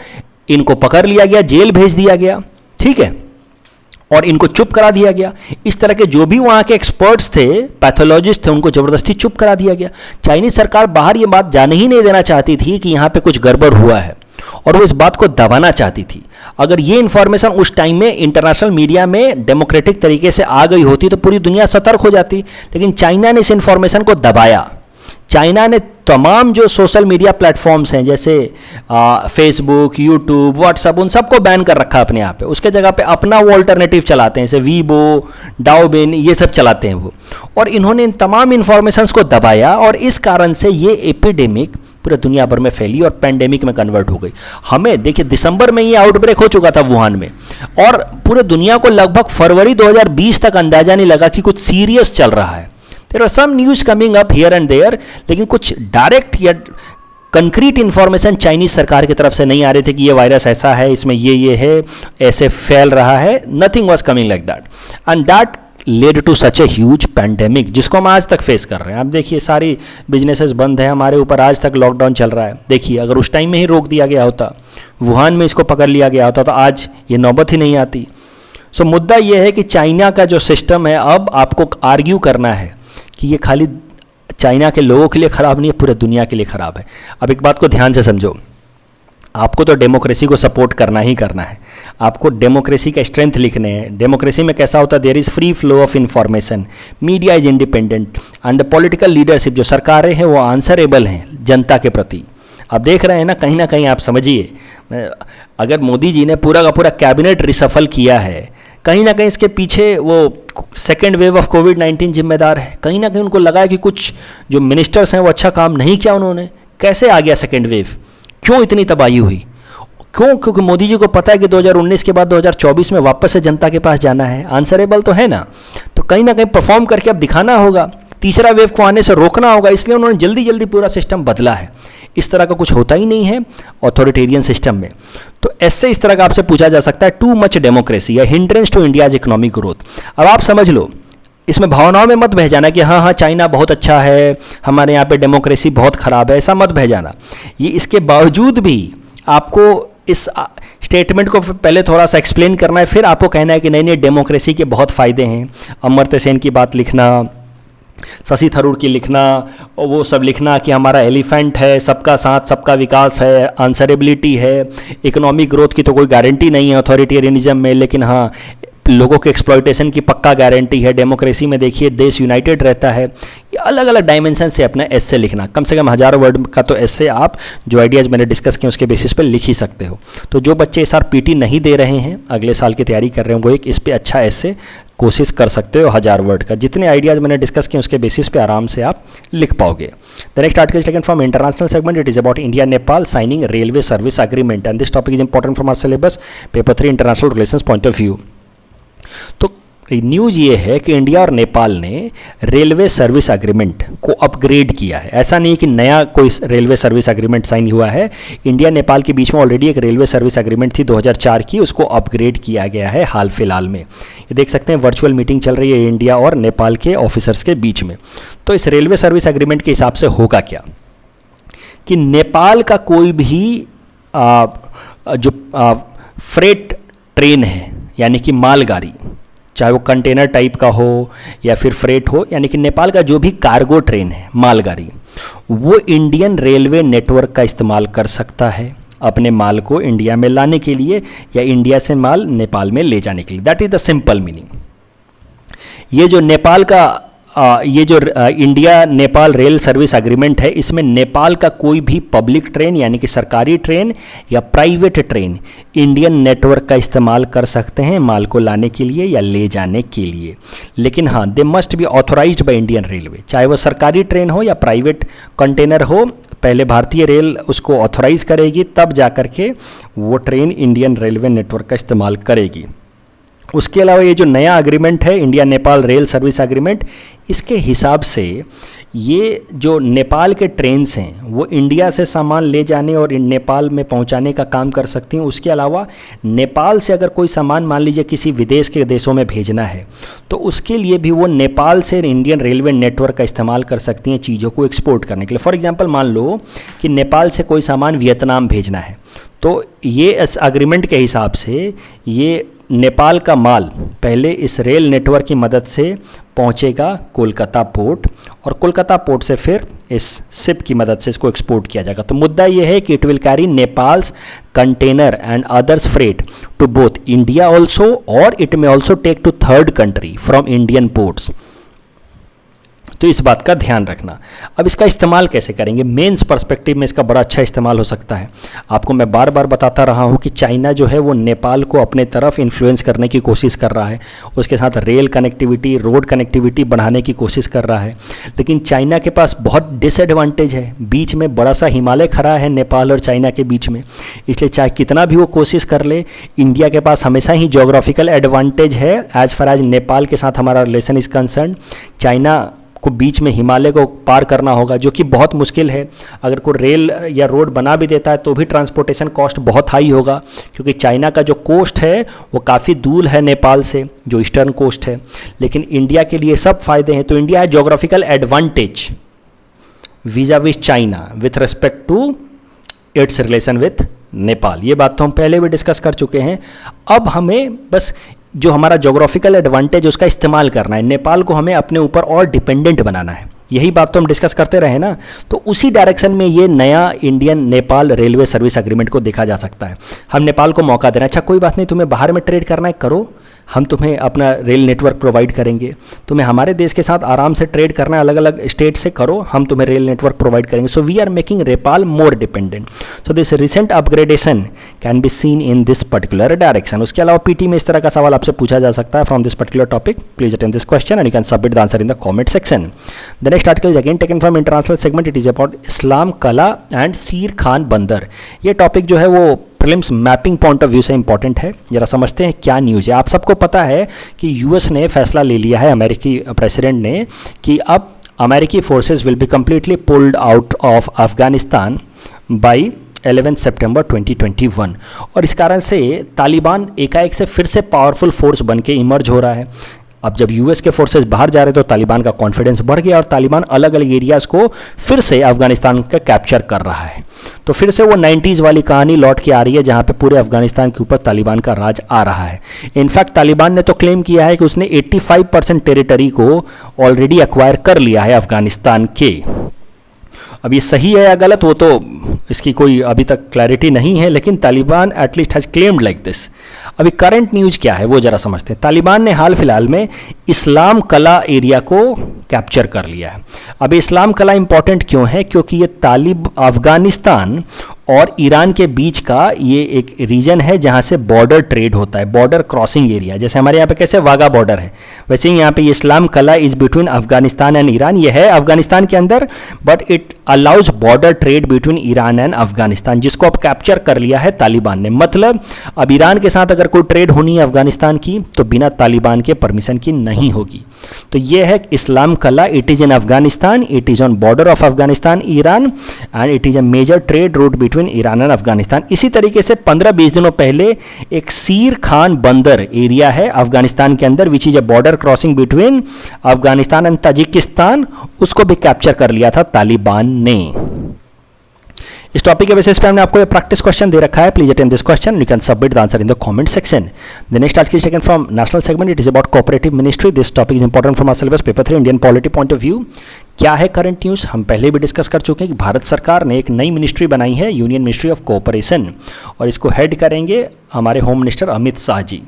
इनको पकड़ लिया गया, जेल भेज दिया गया, ठीक है, और इनको चुप करा दिया गया। इस तरह के जो भी वहाँ के एक्सपर्ट्स थे, पैथोलॉजिस्ट थे, उनको ज़बरदस्ती चुप करा दिया गया। चाइनीज सरकार बाहर ये बात जाने ही नहीं देना चाहती थी कि यहाँ पे कुछ गड़बड़ हुआ है, और वो इस बात को दबाना चाहती थी। अगर ये इंफॉर्मेशन उस टाइम में इंटरनेशनल मीडिया में डेमोक्रेटिक तरीके से आ गई होती तो पूरी दुनिया सतर्क हो जाती, लेकिन चाइना ने इस इंफॉर्मेशन को दबाया। चाइना ने तमाम जो सोशल मीडिया प्लेटफॉर्म्स हैं, जैसे फेसबुक, यूट्यूब, व्हाट्सएप, उन सबको बैन कर रखा अपने यहाँ पे। उसके जगह पे अपना वो अल्टरनेटिव चलाते हैं, जैसे वीबो, डाओबिन, ये सब चलाते हैं वो। और इन्होंने इन तमाम इन्फॉर्मेशंस को दबाया, और इस कारण से ये एपिडेमिक पूरे दुनिया भर में फैली और पैंडेमिक में कन्वर्ट हो गई। हमें देखिए, दिसंबर में ये आउटब्रेक हो चुका था वुहान में, और पूरे दुनिया को लगभग फरवरी 2020 तक अंदाजा नहीं लगा कि कुछ सीरियस चल रहा है। There are some news coming up here and there, लेकिन कुछ डायरेक्ट या कंक्रीट इन्फॉर्मेशन चाइनीज सरकार की तरफ से नहीं आ रहे थे कि ये वायरस ऐसा है, इसमें ये है, ऐसे फैल रहा है। Nothing was coming like that, and that led to such a huge pandemic, जिसको हम आज तक फेस कर रहे हैं। आप देखिए, सारी बिजनेसेस बंद है हमारे ऊपर, आज तक लॉकडाउन चल रहा है। देखिए, अगर उस टाइम में ही रोक दिया गया होता, वुहान में इसको पकड़ लिया गया होता, तो आज ये नौबत ही नहीं आती। सो मुद्दा ये है कि चाइना का जो सिस्टम है, अब आपको आर्ग्यू करना है कि ये खाली चाइना के लोगों के लिए ख़राब नहीं है, पूरे दुनिया के लिए ख़राब है। अब एक बात को ध्यान से समझो, आपको तो डेमोक्रेसी को सपोर्ट करना ही करना है, आपको डेमोक्रेसी का स्ट्रेंथ लिखने हैं। डेमोक्रेसी में कैसा होता है, there is free flow of information, media is independent, and the political leadership, जो सरकारें हैं वो आंसरेबल हैं जनता के प्रति। अब देख रहे हैं ना कहीं आप समझिए, अगर मोदी जी ने पूरा का पूरा कैबिनेट रिसफल किया है, कहीं ना कहीं इसके पीछे वो सेकेंड वेव ऑफ कोविड-19 जिम्मेदार है। कहीं ना कहीं उनको लगा है कि कुछ जो मिनिस्टर्स हैं वो अच्छा काम नहीं किया उन्होंने। कैसे आ गया सेकेंड वेव, क्यों इतनी तबाही हुई, क्यों? क्योंकि मोदी जी को पता है कि 2019 के बाद 2024 में वापस से जनता के पास जाना है, आंसरेबल तो है ना, तो कहीं ना कहीं परफॉर्म करके अब दिखाना होगा, तीसरा वेव को आने से रोकना होगा। इसलिए उन्होंने जल्दी जल्दी पूरा सिस्टम बदला है। इस तरह का कुछ होता ही नहीं है ऑथोरिटेरियन सिस्टम में। तो ऐसे इस तरह का आपसे पूछा जा सकता है, टू मच डेमोक्रेसी या hindrance to India's economic growth. अब आप समझ लो, इसमें भावनाओं में मत बह जाना कि हाँ चाइना बहुत अच्छा है, हमारे यहाँ पे डेमोक्रेसी बहुत ख़राब है, ऐसा मत बह जाना। ये इसके बावजूद भी आपको इस स्टेटमेंट को पहले थोड़ा सा एक्सप्लेन करना है, फिर आपको कहना है कि नहीं डेमोक्रेसी के बहुत फ़ायदे हैं। अमर्त्य सेन की बात लिखना, शशि थरूर की लिखना, और वो सब लिखना कि हमारा एलिफेंट है, सबका साथ सबका विकास है, आंसरेबिलिटी है, इकोनॉमिक ग्रोथ की तो कोई गारंटी नहीं है अथॉरिटेरियनिज्म में, लेकिन हाँ लोगों के एक्सप्लॉयटेशन की पक्का गारंटी है। डेमोक्रेसी में देखिए देश यूनाइटेड रहता है। ये अलग अलग डायमेंशन से अपना एस्से लिखना, कम से कम 1000 वर्ड का तो एस्से आप जो आइडियाज़ मैंने डिस्कस किए उसके बेसिस पे लिख ही सकते हो। तो जो बच्चे इस बार पीटी नहीं दे रहे हैं, अगले साल की तैयारी कर रहे हैं, वो एक इस पर अच्छा एस्से कोशिश कर सकते हो 1000 वर्ड का। जितने आइडियाज़ मैंने डिस्कस किए उसके बेसिस पे आराम से आप लिख पाओगे। The next article taken from international segment, it is about India Nepal signing railway service agreement, and this topic is important from our syllabus paper 3 international relations point of view. तो न्यूज़ ये है कि इंडिया और नेपाल ने रेलवे सर्विस एग्रीमेंट को अपग्रेड किया है। ऐसा नहीं कि नया कोई रेलवे सर्विस एग्रीमेंट साइन हुआ है, इंडिया नेपाल के बीच में ऑलरेडी एक रेलवे सर्विस एग्रीमेंट थी 2004 की, उसको अपग्रेड किया गया है हाल फिलहाल में। ये देख सकते हैं वर्चुअल मीटिंग चल रही है इंडिया और नेपाल के ऑफिसर्स के बीच में। तो इस रेलवे सर्विस एग्रीमेंट के हिसाब से होगा क्या कि नेपाल का कोई भी जो फ्रेट ट्रेन है, यानी कि मालगाड़ी, चाहे वो कंटेनर टाइप का हो या फिर फ्रेट हो, यानी कि नेपाल का जो भी कार्गो ट्रेन है, मालगाड़ी, वो इंडियन रेलवे नेटवर्क का इस्तेमाल कर सकता है अपने माल को इंडिया में लाने के लिए या इंडिया से माल नेपाल में ले जाने के लिए। That is the simple meaning. ये जो नेपाल का India Nepal rail service agreement है, इसमें नेपाल का कोई भी पब्लिक ट्रेन यानी कि सरकारी ट्रेन या प्राइवेट ट्रेन इंडियन नेटवर्क का इस्तेमाल कर सकते हैं माल को लाने के लिए या ले जाने के लिए। लेकिन हाँ, they must be authorised by Indian railway, चाहे वो सरकारी ट्रेन हो या प्राइवेट कंटेनर हो। पहले भारतीय रेल उसको ऑथोराइज करेगी, तब जा कर के वो ट्रेन इंडियन रेलवे नेटवर्क का इस्तेमाल करेगी। उसके अलावा ये जो नया एग्रीमेंट है India Nepal rail service agreement, इसके हिसाब से ये जो नेपाल के ट्रेन्स हैं वो इंडिया से सामान ले जाने और नेपाल में पहुंचाने का काम कर सकती हैं। उसके अलावा नेपाल से अगर कोई सामान मान लीजिए किसी विदेश के देशों में भेजना है तो उसके लिए भी वो नेपाल से इंडियन रेलवे नेटवर्क का इस्तेमाल कर सकती हैं चीज़ों को एक्सपोर्ट करने के लिए। फॉर एग्जांपल मान लो कि नेपाल से कोई सामान वियतनाम भेजना है तो ये इस एग्रीमेंट के हिसाब से ये नेपाल का माल पहले इस रेल नेटवर्क की मदद से पहुंचेगा कोलकाता पोर्ट और कोलकाता पोर्ट से फिर इस शिप की मदद से इसको एक्सपोर्ट किया जाएगा। तो मुद्दा ये है कि it will carry Nepal's container and others freight to both India also और it may also take to third country from Indian ports. तो इस बात का ध्यान रखना। अब इसका इस्तेमाल कैसे करेंगे, मेंस पर्सपेक्टिव में इसका बड़ा अच्छा इस्तेमाल हो सकता है। आपको मैं बार बार बताता रहा हूँ कि चाइना जो है वो नेपाल को अपने तरफ इन्फ्लुएंस करने की कोशिश कर रहा है, उसके साथ रेल कनेक्टिविटी रोड कनेक्टिविटी बढ़ाने की कोशिश कर रहा है। लेकिन चाइना के पास बहुत डिसएडवांटेज है, बीच में बड़ा सा हिमालय खड़ा है नेपाल और चाइना के बीच में, इसलिए चाहे कितना भी वो कोशिश कर ले इंडिया के पास हमेशा ही जोग्राफिकल एडवांटेज है एज फार एज नेपाल के साथ हमारा रिलेशन इज कंसर्न। चाइना को बीच में हिमालय को पार करना होगा जो कि बहुत मुश्किल है। अगर कोई रेल या रोड बना भी देता है तो भी ट्रांसपोर्टेशन कॉस्ट बहुत हाई होगा क्योंकि चाइना का जो कोस्ट है वो काफ़ी दूर है नेपाल से, जो ईस्टर्न कोस्ट है। लेकिन इंडिया के लिए सब फायदे हैं। तो इंडिया है geographical advantage vis-a-vis with China with respect to its relation with Nepal. ये बात तो हम पहले भी डिस्कस कर चुके हैं। अब हमें बस जो हमारा जोग्राफिकल एडवांटेज उसका इस्तेमाल करना है, नेपाल को हमें अपने ऊपर और डिपेंडेंट बनाना है। यही बात तो हम डिस्कस करते रहे ना, तो उसी डायरेक्शन में ये नया Indian Nepal railway service agreement को देखा जा सकता है। हम नेपाल को मौका देना, अच्छा कोई बात नहीं तुम्हें बाहर में ट्रेड करना है करो, हम तुम्हें अपना रेल नेटवर्क प्रोवाइड करेंगे, तुम्हें हमारे देश के साथ आराम से ट्रेड करना है अलग अलग स्टेट से करो, हम तुम्हें रेल नेटवर्क प्रोवाइड करेंगे। So we are making Nepal more dependent. So this recent upgradation can be seen in this particular direction. उसके अलावा पीटी में इस तरह का सवाल आपसे पूछा जा सकता है from this particular topic. Please attend this question and you can submit the answer in the comment section. The next article is again taken from international segment. It is about Islam Qala and सीर खान बंदर। ये टॉपिक जो है वो prelims mapping point of view से इंपॉर्टेंट है। जरा समझते हैं क्या न्यूज़ है। आप सबको पता है कि यूएस ने फैसला ले लिया है, अमेरिकी प्रेसिडेंट ने, कि अब अमेरिकी forces will be completely pulled out of Afghanistan by 11 सितंबर 2021 और इस कारण से तालिबान एकाएक से फिर से पावरफुल फोर्स बन के इमर्ज हो रहा है। अब जब यूएस के फोर्सेस बाहर जा रहे तो तालिबान का कॉन्फिडेंस बढ़ गया और तालिबान अलग अलग एरियाज़ को फिर से अफगानिस्तान का कैप्चर कर रहा है। तो फिर से वो 90s वाली कहानी लौट के आ रही है जहाँ पे पूरे अफगानिस्तान के ऊपर तालिबान का राज आ रहा है। इनफैक्ट तालिबान ने तो क्लेम किया है कि उसने 85% टेरिटरी को ऑलरेडी एक्वायर कर लिया है अफगानिस्तान के। अब ये सही है या गलत वो तो इसकी कोई अभी तक क्लैरिटी नहीं है, लेकिन Taliban at least has claimed like this. अभी करंट न्यूज़ क्या है वो ज़रा समझते हैं। तालिबान ने हाल फिलहाल में इस्लाम कला एरिया को कैप्चर कर लिया है। अब इस्लाम कला इंपॉर्टेंट क्यों है, क्योंकि ये अफगानिस्तान और ईरान के बीच का ये एक रीजन है जहाँ से बॉर्डर ट्रेड होता है, बॉर्डर क्रॉसिंग एरिया। जैसे हमारे यहाँ पे कैसे वाघा बॉर्डर है, वैसे ही यहाँ पे ये इस्लाम कला is between Afghanistan and Iran. ये है अफगानिस्तान के अंदर but it allows border trade between Iran and Afghanistan, जिसको अब कैप्चर कर लिया है तालिबान ने। मतलब अब ईरान के साथ अगर कोई ट्रेड होनी है अफगानिस्तान की तो बिना तालिबान के परमिशन की नहीं होगी। तो ये है Islam Qala. It is in Afghanistan, it is on border of Afghanistan Iran and it is a major trade route between Iran and Afghanistan. इसी तरीके से 15-20 दिनों पहले एक सीर खान बंदर एरिया है अफगानिस्तान के अंदर which is a border crossing between Afghanistan and Tajikistan, उसको भी कैप्चर कर लिया था तालिबान ने। इस टॉपिक के बेसिस पे हमने आपको ये प्रैक्टिस क्वेश्चन दे रखा है। Please attend this question, you can submit the answer in the comment section. The next article is taken from national segment. It is about cooperative ministry. This topic is important from our syllabus paper 3 Indian polity point of view. क्या है करंट न्यूज़, हम पहले भी डिस्कस कर चुके हैं कि भारत सरकार ने एक नई मिनिस्ट्री बनाई है, यूनियन मिनिस्ट्री ऑफ कोऑपरेशन, और इसको हेड करेंगे हमारे होम मिनिस्टर अमित शाह जी।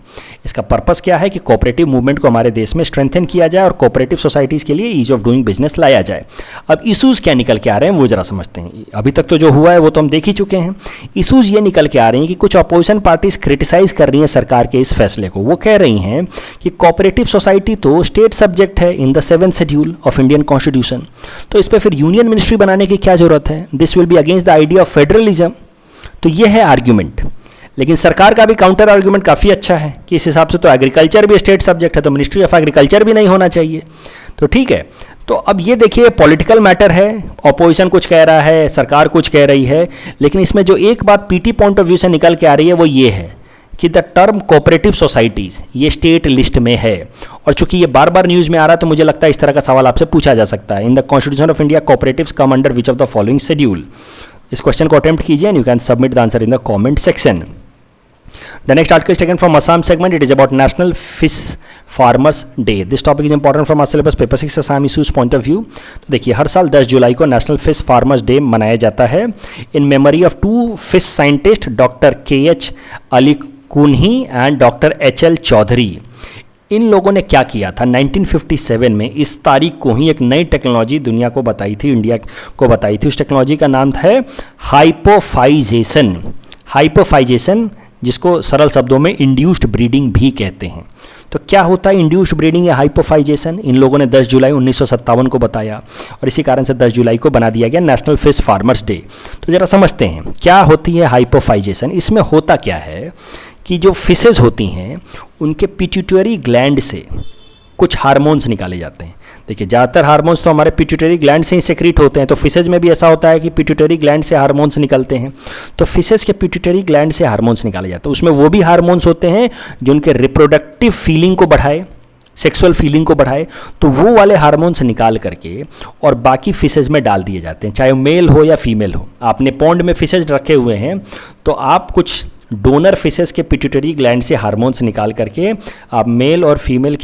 इसका पर्पस क्या है कि कोऑपरेटिव मूवमेंट को हमारे देश में स्ट्रेंथन किया जाए और कोऑपरेटिव सोसाइटीज़ के लिए ईज ऑफ डूइंग बिजनेस लाया जाए। अब इशूज़ क्या निकल के आ रहे हैं वो जरा समझते हैं। अभी तक तो जो हुआ है वो तो हम देख ही चुके हैं। इशूज़ ये निकल के आ रहे हैं कि कुछ अपोजिशन पार्टीज क्रिटिसाइज कर रही हैं सरकार के इस फैसले को। वो कह रही हैं कि कोऑपरेटिव सोसाइटी तो स्टेट सब्जेक्ट है in the 7th schedule of Indian constitution, तो इस पर फिर यूनियन मिनिस्ट्री बनाने की क्या जरूरत है। This will be against the idea of federalism. तो ये है आर्ग्यूमेंट। लेकिन सरकार का भी काउंटर आर्ग्यूमेंट काफ़ी अच्छा है कि इस हिसाब से तो एग्रीकल्चर भी स्टेट सब्जेक्ट है, तो मिनिस्ट्री ऑफ एग्रीकल्चर भी नहीं होना चाहिए। तो ठीक है, तो अब ये देखिए पॉलिटिकल मैटर है, ऑपोजिशन कुछ कह रहा है, सरकार कुछ कह रही है, लेकिन इसमें जो एक बात पीटी पॉइंट ऑफ व्यू से निकल के आ रही है वो ये है कि द टर्म कोऑपरेटिव सोसाइटीज़ ये स्टेट लिस्ट में है। और चूंकि ये बार बार न्यूज़ में आ रहा है तो मुझे लगता है इस तरह का सवाल आपसे पूछा जा सकता है। In the constitution of India cooperatives come under which of the following schedule. इस क्वेश्चन को अटेम्प्ट कीजिए and you can submit the answer in the comment section. The next article is taken from Assam segment. It is about National Fish Farmers Day. This topic is important from our syllabus paper 6 Assam issues point of view. तो देखिए हर साल 10 जुलाई को नेशनल फिश फार्मर्स डे मनाया जाता है in memory of two fish scientist doctor KH Ali Kunhi and doctor HL Chaudhuri. इन लोगों ने क्या किया था 1957 में, इस तारीख को ही एक नई टेक्नोलॉजी दुनिया को बताई थी, इंडिया को बताई थी। उस टेक्नोलॉजी का नाम है हाइपोफाइजेशन। हाइपोफाइजेशन जिसको सरल शब्दों में इंड्यूस्ड ब्रीडिंग भी कहते हैं। तो क्या होता है इंड्यूस्ड ब्रीडिंग या हाइपोफाइजेशन? इन लोगों ने 10 जुलाई 1957 को बताया और इसी कारण से 10 जुलाई को बना दिया गया नेशनल फिश फार्मर्स डे। तो ज़रा समझते हैं क्या होती है हाइपोफाइजेशन। इसमें होता क्या है कि जो फिशेज होती हैं उनके पिट्यूटरी ग्लैंड से कुछ हार्मोन्स निकाले जाते हैं। देखिए ज़्यादातर हार्मोन्स तो हमारे पिट्यूटरी ग्लैंड से ही सेक्रीट होते हैं, तो फिशेज में भी ऐसा होता है कि पिट्यूटरी ग्लैंड से हार्मोन्स निकलते हैं। तो फिशेज के पिट्यूटरी ग्लैंड से हार्मोन्स निकाले जाते हैं, उसमें वो भी हार्मोन्स होते हैं जो उनके रिप्रोडक्टिव फीलिंग को बढ़ाए, सेक्सुअल फीलिंग को बढ़ाए। तो वो वाले हार्मोन्स निकाल करके और बाकी फिशेज में डाल दिए जाते हैं, चाहे मेल हो या फीमेल हो। आपने पॉन्ड में फिशेज रखे हुए हैं तो आप कुछ डोनर फिशेस के पिट्यूटरी ग्लैंड से हार्मोन्स निकाल करके आप मेल और फीमेल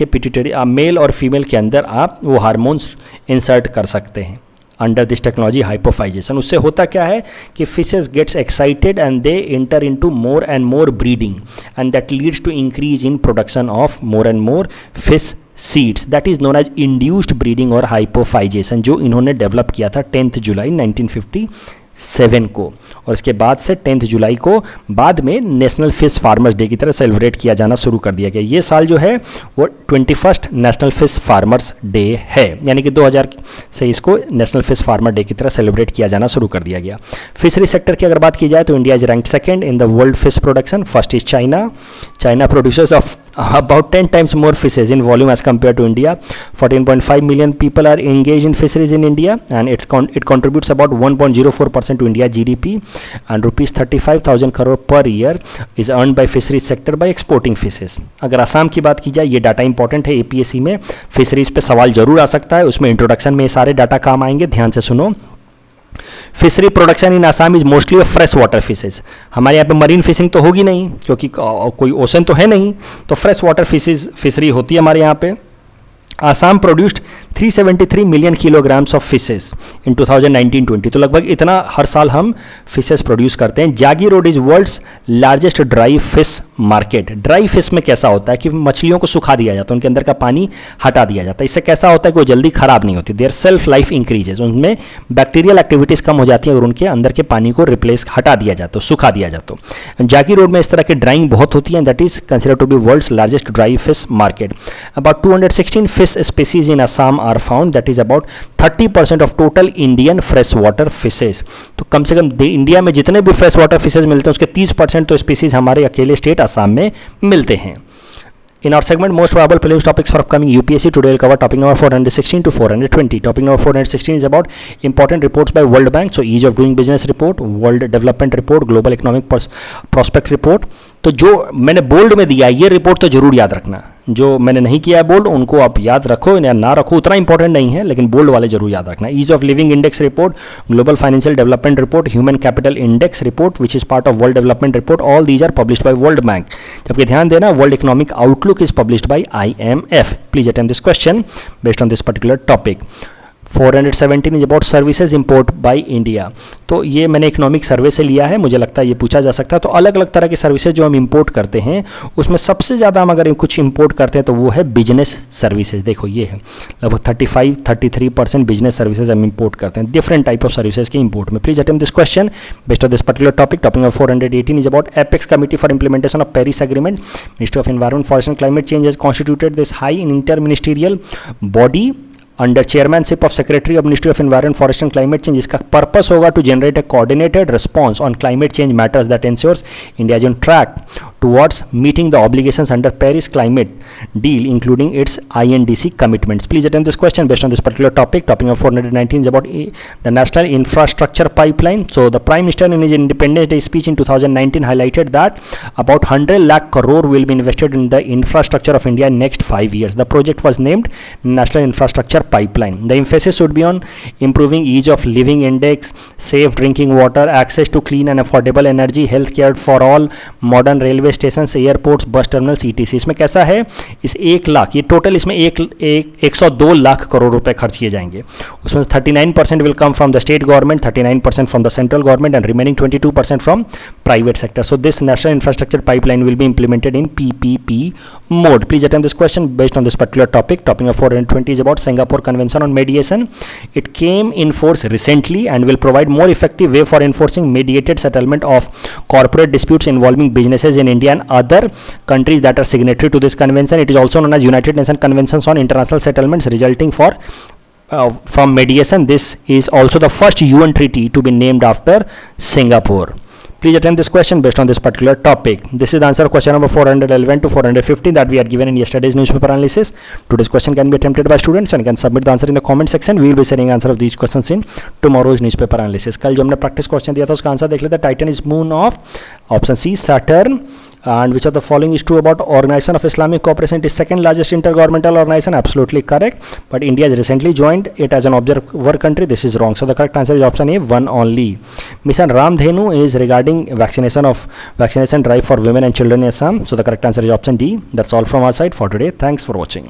के अंदर आप वो हार्मोन्स इंसर्ट कर सकते हैं अंडर दिस टेक्नोलॉजी हाइपोफाइजेशन। उससे होता क्या है कि fishes gets excited and they enter into more and more breeding and that leads to increase in production of more and more fish seeds. That is known as induced breeding और हाइपोफाइजेशन, जो इन्होंने डेवलप किया था 10 जुलाई 1957 को। और इसके बाद से 10 जुलाई को बाद में नेशनल फिश फार्मर्स डे की तरह सेलिब्रेट किया जाना शुरू कर दिया गया। ये साल जो है वो 21st national fish farmers day है, यानी कि 2000 से इसको नेशनल फिश फार्मर डे की तरह सेलिब्रेट किया जाना शुरू कर दिया गया। फिशरी सेक्टर की अगर बात की जाए तो India is ranked second in the world fish production. First is China. China producers of about 10 times more fishes in volume as compared to India. 14.5 million people are engaged in fisheries in India and it contributes about 1.04% to India GDP and rupees 35,000 crore per year is earned by fisheries sector by exporting fishes. अगर असम की बात की जाए, ये डाटा इंपॉर्टेंट है, APSC में फिशरीज पे सवाल जरूर आ सकता है, उसमें इंट्रोडक्शन में ये सारे डाटा काम आएंगे, ध्यान से सुनो। Fishery production in Assam is mostly of fresh water fishes. हमारे यहाँ पे मरीन फिशिंग तो होगी नहीं क्योंकि कोई ओशन तो है नहीं, तो फ्रेश वाटर फिशरी होती है हमारे यहाँ पे। Assam produced 373 million kilograms of fishes in 2019-20, तो लगभग इतना हर साल हम फिशेस प्रोड्यूस करते हैं। Jagiroad is world's largest dry fish market. Dry fish में कैसा होता है कि मछलियों को सुखा दिया जाता है, उनके अंदर का पानी हटा दिया जाता है। इससे कैसा होता है कि वो जल्दी खराब नहीं होती, देयर सेल्फ लाइफ इंक्रीजेज, उनमें बैक्टीरियल एक्टिविटीज़ कम हो जाती हैं और उनके अंदर के पानी को रिप्लेस हटा दिया जाता है, सुखा दिया जाता है। जागी रोड में इस तरह की ड्राइंग बहुत होती है, that is consider to be world's largest dry fish market. About 216 fish species in Assam are found, that is about 30% of total Indian fresh water fishes। तो कम से कम इंडिया में जितने भी फ्रेश वाटर फिशेज मिलते हैं उसके 30% तो स्पीसीज हमारे अकेले स्टेट असम में मिलते हैं। In our segment, most probable prelims topics for upcoming UPSC, today we'll cover topic number 416 to 420. Topic number 416 is about important reports by World Bank, so ease of doing business report, world development report, global economic prospect report। तो जो मैंने बोल्ड में दिया ये रिपोर्ट तो जरूर याद रखना, जो मैंने नहीं किया है बोल्ड उनको आप याद रखो या ना रखो उतना इंपॉर्टेंट नहीं है, लेकिन बोल्ड वाले जरूर याद रखना। Ease of living index report, global financial development report, human capital index report which is part of world development report, all these are published by world bank. जबकि ध्यान देना world economic outlook is published by IMF। Please attempt this question based on this particular topic. 417 is about services import by India. तो ये मैंने इकोनॉमिक सर्वे से लिया है, मुझे लगता है ये पूछा जा सकता है। तो अलग अलग तरह की सर्विसेज जो हम इंपोर्ट करते हैं उसमें सबसे ज़्यादा हम अगर कुछ इंपोर्ट करते हैं तो वो है बिजनेस सर्विसेज। देखो ये है लगभग 35-33% बिजनेस सर्विसेज हम इंपोर्ट करते हैं, डिफरेंट टाइप ऑफ सर्विसेज के इंपोर्ट में। Please attempt this question based on this particular topic. Topic number 418 is about apex committee for implementation of Paris agreement. Ministry of environment forest and climate change has constituted this high in inter ministerial body under chairmanship of secretary of ministry of environment forest and climate change, जिसका पर्पस होगा to generate a coordinated response on climate change matters that ensures India is on track towards meeting the obligations under Paris climate deal, including its INDC commitments. Please attend this question based on this particular topic. Topic number 419 is about the national infrastructure pipeline. So the Prime Minister in his Independence Day speech in 2019 highlighted that about 100 lakh crore will be invested in the infrastructure of India in next 5 years. The project was named National Infrastructure Pipeline. The emphasis should be on improving ease of living index, safe drinking water, access to clean and affordable energy, healthcare for all, modern railway station, airports, बस टर्मिनल्स, ईटीसी. इसमें कैसा है, इस 1 लाख, ये टोटल इसमें 102 लाख करोड़ रुपए खर्च किए जाएंगे. उसमें 39% will come from the state government, 39% from the central government and remaining 22% from private sector. So this national infrastructure pipeline will be implemented in PPP mode. Please attend this question based on this particular topic. Topic number 420 is about Singapore Convention on Mediation. It came in force recently and will provide more effective way for enforcing mediated settlement of corporate disputes involving businesses in India and other countries that are signatory to this convention. It is also known as United Nations Conventions on International Settlements resulting from mediation. This is also the first UN treaty to be named after Singapore. Please attend this question based on this particular topic. This is the answer of question number 411 to 415 that we are given in yesterday's newspaper analysis. Today's question can be attempted by students and can submit the answer in the comment section. We will be sharing answer of these questions in tomorrow's newspaper analysis. कल जो हमने प्रैक्टिस क्वेश्चन दिया था उसका आंसर देख लेते हैं. Titan is moon of option C Saturn. And which of the following is true about Organization of Islamic Cooperation? It is second largest intergovernmental organization. Absolutely correct. But India has recently joined it as an observer country. This is wrong. So the correct answer is option A, one only. Mission Ramdhenu is regarding vaccination drive for women and children in Assam. So the correct answer is option D. That's all from our side for today. Thanks for watching.